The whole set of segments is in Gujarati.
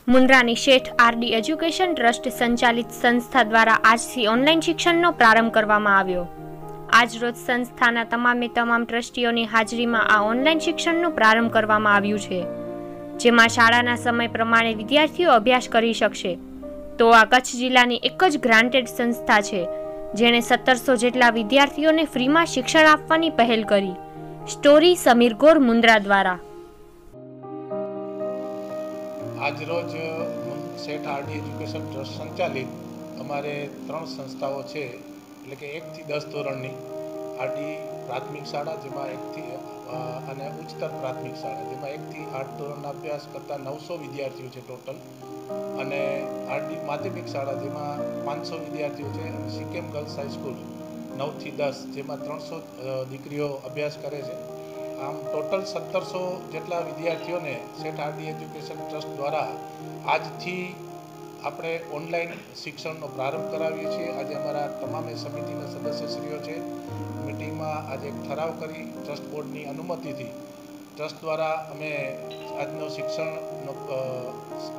મુન્દ્રાની શેઠ આરડી એજ્યુકેશન ટ્રસ્ટ સંચાલિત સંસ્થા દ્વારા આજથી ઓનલાઈન શિક્ષણનો પ્રારંભ કરવામાં આવ્યો। આજરોજ સંસ્થાના તમામ ટ્રસ્ટીઓની હાજરીમાં આ ઓનલાઈન શિક્ષણનો પ્રારંભ કરવામાં આવ્યું છે, જેમાં શાળાના સમય પ્રમાણે વિદ્યાર્થીઓ અભ્યાસ કરી શકશે। તો આ કચ્છ જિલ્લાની એક જ ગ્રાન્ટેડ સંસ્થા છે, જેણે 1700 જેટલા વિદ્યાર્થીઓને ફ્રીમાં શિક્ષણ આપવાની પહેલ કરી। સ્ટોરી સમીર ગોર, મુન્દ્રા દ્વારા। આજરોજ શેઠ આરડી એજ્યુકેશન ટ્રસ્ટ સંચાલિત અમારે 3 સંસ્થાઓ છે, એટલે કે 1 થી 10 ધોરણની આરડી પ્રાથમિક શાળા, જેમાં 1 થી અને ઉચ્ચતર પ્રાથમિક શાળા, જેમાં 1 થી 8 ધોરણના અભ્યાસ કરતા 900 વિદ્યાર્થીઓ છે ટોટલ, અને આરડી માધ્યમિક શાળા જેમાં 500 વિદ્યાર્થીઓ છે, અને સિકેમ ગર્લ્સ હાઈસ્કૂલ 9 થી 10 જેમાં 300 દીકરીઓ અભ્યાસ કરે છે। આમ ટોટલ 1700 જેટલા વિદ્યાર્થીઓને શેઠ આરડી એજ્યુકેશન ટ્રસ્ટ દ્વારા આજથી આપણે ઓનલાઈન શિક્ષણનો પ્રારંભ કરાવીએ છીએ। આજે અમારા તમામે સમિતિના સદસ્યશ્રીઓ છે, મિટિંગમાં આજે એક ઠરાવ કરી ટ્રસ્ટ બોર્ડની અનુમતિથી ટ્રસ્ટ દ્વારા અમે આજનો શિક્ષણનો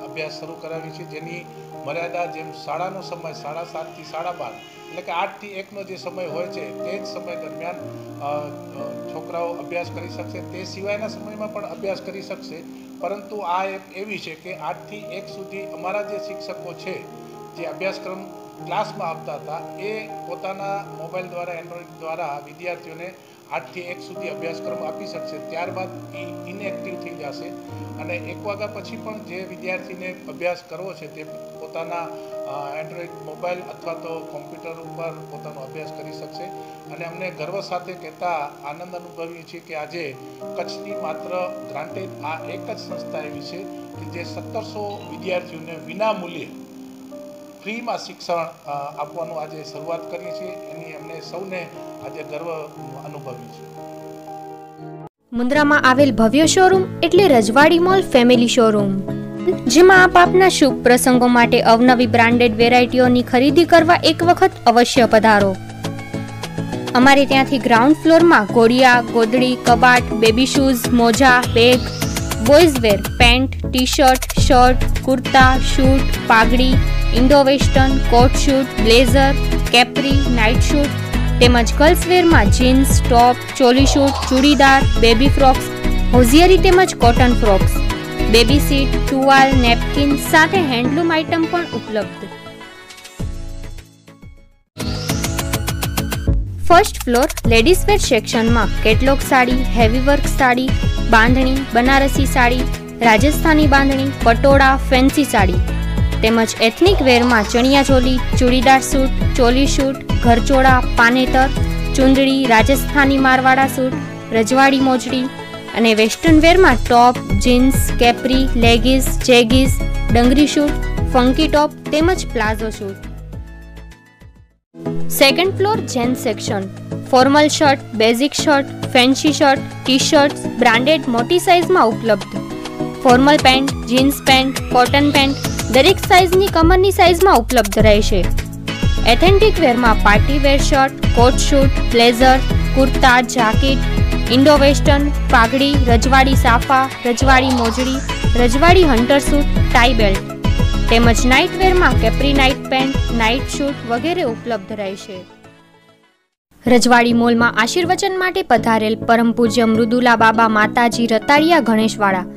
અભ્યાસ શરૂ કરાવીએ છીએ, જેની મર્યાદા જેમ શાળાનો સમય 7:30 થી 12:30, એટલે કે 8 થી 1નો જે સમય હોય છે તે જ સમય દરમિયાન છોકરાઓ અભ્યાસ કરી શકશે। તે સિવાયના સમયમાં પણ અભ્યાસ કરી શકશે, પરંતુ આ એક એવી છે કે 8 થી 1 સુધી અમારા જે શિક્ષકો છે, જે અભ્યાસક્રમ ક્લાસમાં આપતા હતા, એ પોતાના મોબાઈલ દ્વારા, એન્ડ્રોઈડ દ્વારા વિદ્યાર્થીઓને 8 થી 1 સુધી અભ્યાસક્રમ આપી શકશે। ત્યારબાદ ઇનએક્ટિવ થઈ જશે, અને 1 વાગ્યા પછી પણ જે વિદ્યાર્થીને અભ્યાસ કરવો છે તે પોતાના એન્ડ્રોઈડ મોબાઈલ અથવા તો કોમ્પ્યુટર ઉપર પોતાનો અભ્યાસ કરી શકશે। અને અમને ગર્વ સાથે કહેતા આનંદ અનુભવીએ છીએ કે આજે કચ્છની માત્ર ગ્રાન્ટેડ આ એક જ સંસ્થા એવી છે કે જે 1700 વિદ્યાર્થીઓને વિના મૂલ્યે ફ્રીમાં શિક્ષણ આપવાનું આજે શરૂઆત કરી છે। એની અમને સૌને આજે ગર્વ અનુભવી છે। મુન્દ્રામાં આવેલ ભવ્ય શોરૂમ એટલે રજવાડી મોલ ફેમિલી શોરૂમ, જેમાં આપ આપના શુભ પ્રસંગો માટે અવનવી બ્રાન્ડેડ વેરાયટીઓની ખરીદી કરવા એક વખત અવશ્ય પધારો। અમારે ત્યાંથી ગ્રાઉન્ડ ફ્લોરમાં ઘોડિયા, ગોદડી, કબાટ, બેબી શૂઝ, મોજા, bag, boys wear, pant, T shirt, shirt, kurta, suit, પાઘડી, Indo western, coat suit, blazer, capri, night suit તેમજ ગર્લ્સ વેરમાં જીન્સ, ટોપ, ચોલી suit, churidar, baby frocks, hosiery તેમજ કોટન ફ્રોક્સ, બેબી સીટ, ટુવાલ, નેપકિન સાથે હેન્ડલૂમ આઇટમ પણ ઉપલબ્ધ। ફર્સ્ટ ફ્લોર લેડીઝ વેર સેક્શનમાં catalogue sari, heavy work sari, બાંધણી, બનારસી સાડી, રાજસ્થાની બાંધણી, પટોળા, ફેન્સી સાડી તેમજ એથનિક વેરમાં ચણિયાચોલી, ચૂડીદાર સૂટ, ચોલી શૂટ, ઘરચોળા, પાનેતર, ચુંદડી, રાજસ્થાની મારવાડા સૂટ, રજવાડી મોજડી અને વેસ્ટર્ન વેરમાં top, jeans, capri, leggings, jeggings, dungaree suit, funky top તેમજ palazzo suit. Second floor gents section formal shirt, basic shirt, fancy shirt, T shirts branded મોટી સાઇઝમાં ઉપલબ્ધ। Formal pant, jeans pant, cotton pant દરેક સાઇઝની કમરની સાઇઝમાં ઉપલબ્ધ રહેશે। એથેન્ટિક વેરમાં party wear shirt, coat suit, blazer, kurta, jacket, Indo western, પાઘડી, રજવાડી સાફા, રજવાડી મોજડી, રજવાડી હન્ટર સૂટ, ટાઈ બેલ્ટ તેમજ નાઇટ વેરમાં capri night pant, night suit વગેરે ઉપલબ્ધ રહેશે। રજવાડી મોલમાં આશીર્વચન માટે પધારેલ પરમ પૂજ્ય મૃદુલા બાબા માતાજી રતાડિયા ગણેશવાળા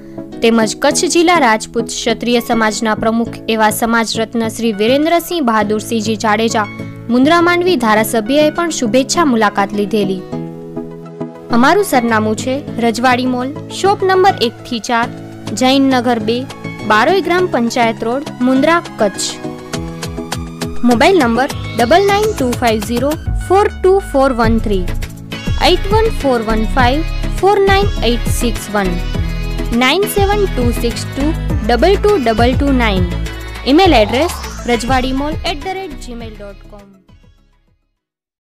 તેમજ કચ્છ જિલ્લા રાજપૂત ક્ષત્રિય સમાજના પ્રમુખ એવા સમાજ રત્ન શ્રી વિરેન્દ્રસિંહ બહાદુરસિંહજી જાડેજા મુન્દ્રા માંડવી ધારાસભ્યએ પણ શુભેચ્છા મુલાકાત લીધેલી। અમારું સરનામું છે રજવાડી મોલ, શોપ નંબર 1 થી 4, જૈનનગર 2, બારોઈ ગ્રામ panchayat road, Mundra, Kutch. Mobile number 9925042413, 8141549861, 9726222229। Email address rajwadimall@gmail.com।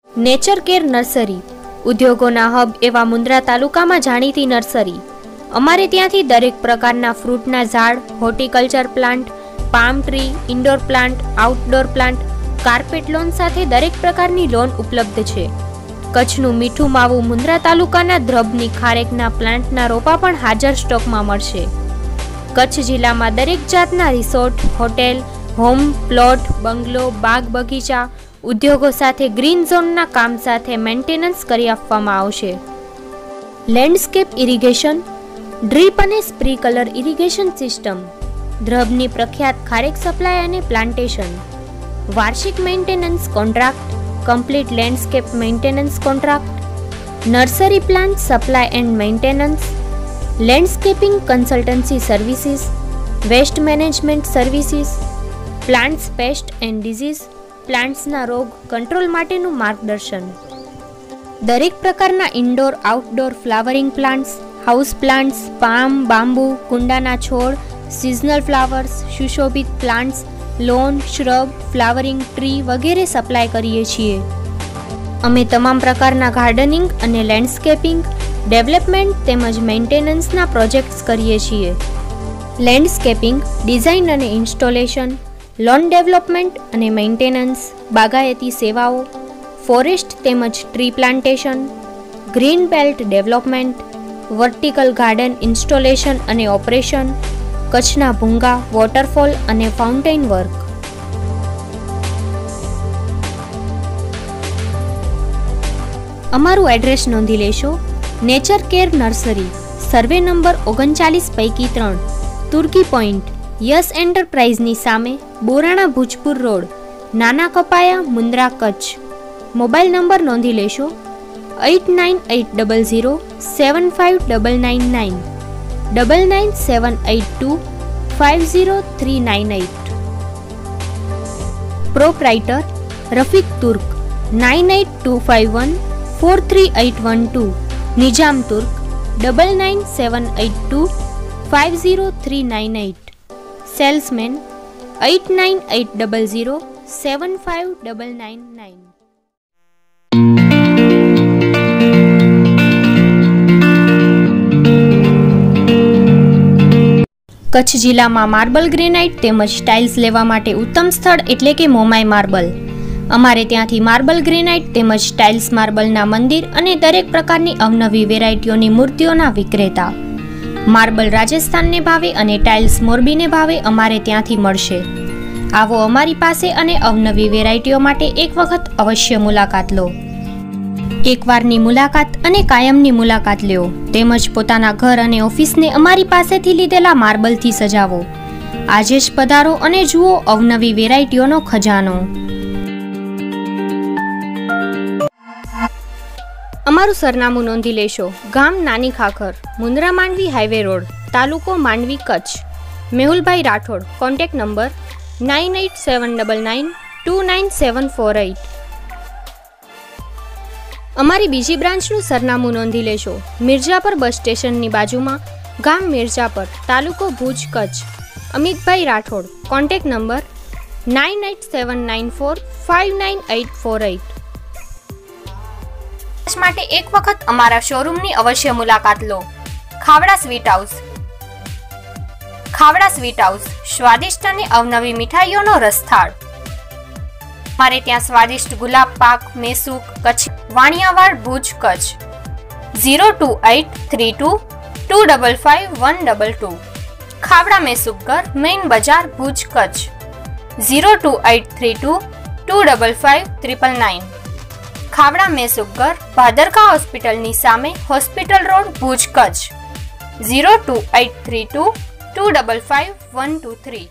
Nature care nursery ઉદ્યોગોના હબ એવા મુન્દ્રા તાલુકામાં જાણીતી નર્સરી। અમારે ત્યાંથી દરેક પ્રકારના ફ્રૂટના ઝાડ, horticulture plant, palm tree, indoor plant, outdoor plant, carpet loan સાથે દરેક પ્રકારની લોન ઉપલબ્ધ છે। કચ્છનું મીઠું માવું મુન્દ્રા તાલુકાના દ્રબની ખારેકના પ્લાન્ટના રોપા પણ હાજર સ્ટોકમાં મળશે। કચ્છ જિલ્લામાં દરેક જાતના રિસોર્ટ, હોટેલ, હોમ, પ્લોટ, બંગલો, બાગ બગીચા, ઉદ્યોગો સાથે ગ્રીન ઝોનના કામ સાથે મેન્ટેનન્સ કરી આપવામાં આવશે. લેન્ડસ્કેપ ઇરિગેશન, ડ્રીપ અને સ્પ્રિંકલર ઇરિગેશન સિસ્ટમ, દ્રબની પ્રખ્યાત ખારેક સપ્લાય અને પ્લાન્ટેશન, વાર્ષિક maintenance contract, complete landscape maintenance contract, nursery plant supply and maintenance, landscaping consultancy services, waste management services, plants pest and disease, પ્લાન્ટ્સના રોગ કંટ્રોલ માટેનું માર્ગદર્શન. દરેક પ્રકારના indoor outdoor flowering plants, house plants, palm, bamboo, કુંડાના છોડ, સિઝનલ ફ્લાવર્સ, સુશોભિત plants, lawn, shrub, flowering tree વગેરે સપ્લાય કરીએ છીએ. અમે તમામ પ્રકારના ગાર્ડનિંગ અને લેન્ડસ્કેપિંગ, ડેવલપમેન્ટ તેમજ મેન્ટેનન્સના પ્રોજેક્ટ્સ કરીએ છીએ. લેન્ડસ્કેપિંગ, ડિઝાઇન અને ઇન્સ્ટોલેશન, લોન ડેવલપમેન્ટ અને મેન્ટેનન્સ, બાગાયતી સેવાઓ, ફોરેસ્ટ તેમજ tree plantation, green belt development, vertical garden installation અને ઓપરેશન, કચ્છના ભૂંગા, વોટરફોલ અને ફાઉન્ટેન વર્ક. અમારું એડ્રેસ નોંધી લેશો. Nature care nursery, survey number 39 પૈકી 3, તુર્કી પોઈન્ટ, યસ એન્ટરપ્રાઇઝની સામે, બોરાણા ભુજપુર રોડ, નાના કપાયા, મુન્દ્રા, કચ્છ. મોબાઈલ નંબર નોંધી લેશો. 8980075999 9978250398. પ્રોપ્રાઇટર રફીક તુર્ક 9825143812, નિજામ તુર્ક 9978250398. સેલ્સમેન 8980075999. કચ્છ જિલ્લામાં માર્બલ ગ્રેનાઇટ તેમજ ટાઇલ્સ લેવા માટે ઉત્તમ સ્થળ એટલે કે મોમાઈ માર્બલ. અમારે ત્યાંથી માર્બલ ગ્રેનાઇટ તેમજ ટાઇલ્સ માર્બલના મંદિર અને દરેક પ્રકારની અવનવી વેરાયટીઓની મૂર્તિઓના વિક્રેતા. માર્બલ રાજસ્થાનને ભાવે અને ટાઇલ્સ મોરબીને ભાવે અમારે ત્યાંથી મળશે. આવો અમારી પાસે અને અવનવી વેરાયટીઓ માટે એક વખત અવશ્ય મુલાકાત લો. એકવારની મુલાકાત અને કાયમની મુલાકાત લ્યો તેમજ પોતાના ઘર અને ઓફિસને અમારી પાસેથી લીધેલા માર્બલથી સજાવો. આજે જ પધારો અને જુઓ અવનવી વેરાયટીઓનો ખજાનો. અમારું સરનામું નોંધી લેશો. ગામ નાની ખાખર, મુન્દ્રા માંડવી હાઈવે રોડ, તાલુકો માંડવી, કચ્છ. મેહુલભાઈ રાઠોડ. Contact number 9879929748. અમારી બીજી બ્રાન્ચનું સરનામું નોંધી લેશો. મિર્જાપર બસ સ્ટેશનની બાજુમાં, ગામ મિર્જાપર, તાલુકો ભુજ, કચ્છ. અમિતભાઈ રાઠોડ. Contact number 9879459848. માટે એક વખત અમારા શોરૂમની અવશ્ય મુલાકાત લો. Khavda sweet house. Khavda sweet house સ્વાદિષ્ટ અને અવનવી મીઠાઈઓનો રસથાળ. મારે ત્યાં સ્વાદિષ્ટ ગુલાબ પાક, મેસૂક, કચ્છ, વાણિયાવાડ, ભુજ, કચ્છ. 02832255122. ખાવડા મેસૂકઘર, મેઇન બજાર, ભુજ, કચ્છ. 02832255999. ખાવડા મેસૂકઘર, ભાદરકા હોસ્પિટલની સામે, હોસ્પિટલ રોડ, ભુજ, કચ્છ. 02832255123.